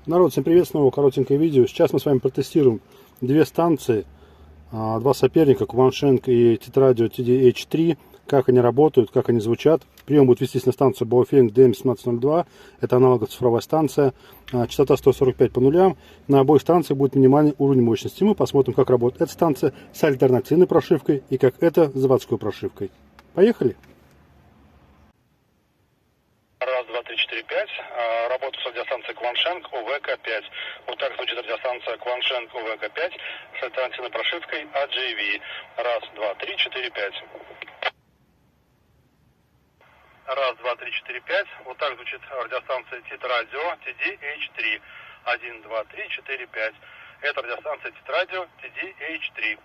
Народ, всем привет, снова коротенькое видео. Сейчас мы с вами протестируем две станции, два соперника, Кваншенк и Тетрадио TD-H3, как они работают, как они звучат. Прием будет вестись на станцию Baofeng DM1702, это аналоговая цифровая станция, частота 145 по нулям. На обоих станциях будет минимальный уровень мощности. Мы посмотрим, как работает эта станция с альтернативной прошивкой и как эта с заводской прошивкой. Поехали! Раз, два, три, четыре, пять. Работа с радиостанцией Кваншенк УВК-5. Вот так звучит радиостанция Кваншенк УВК-5 с альтернативной прошивкой AJV. Раз, два, три, четыре, пять. Раз, два, три, четыре, пять. Вот так звучит радиостанция Тетрадио TD-H3. 1, 2, 3, 4, 5. Это радиостанция Тетрадио TD-H3.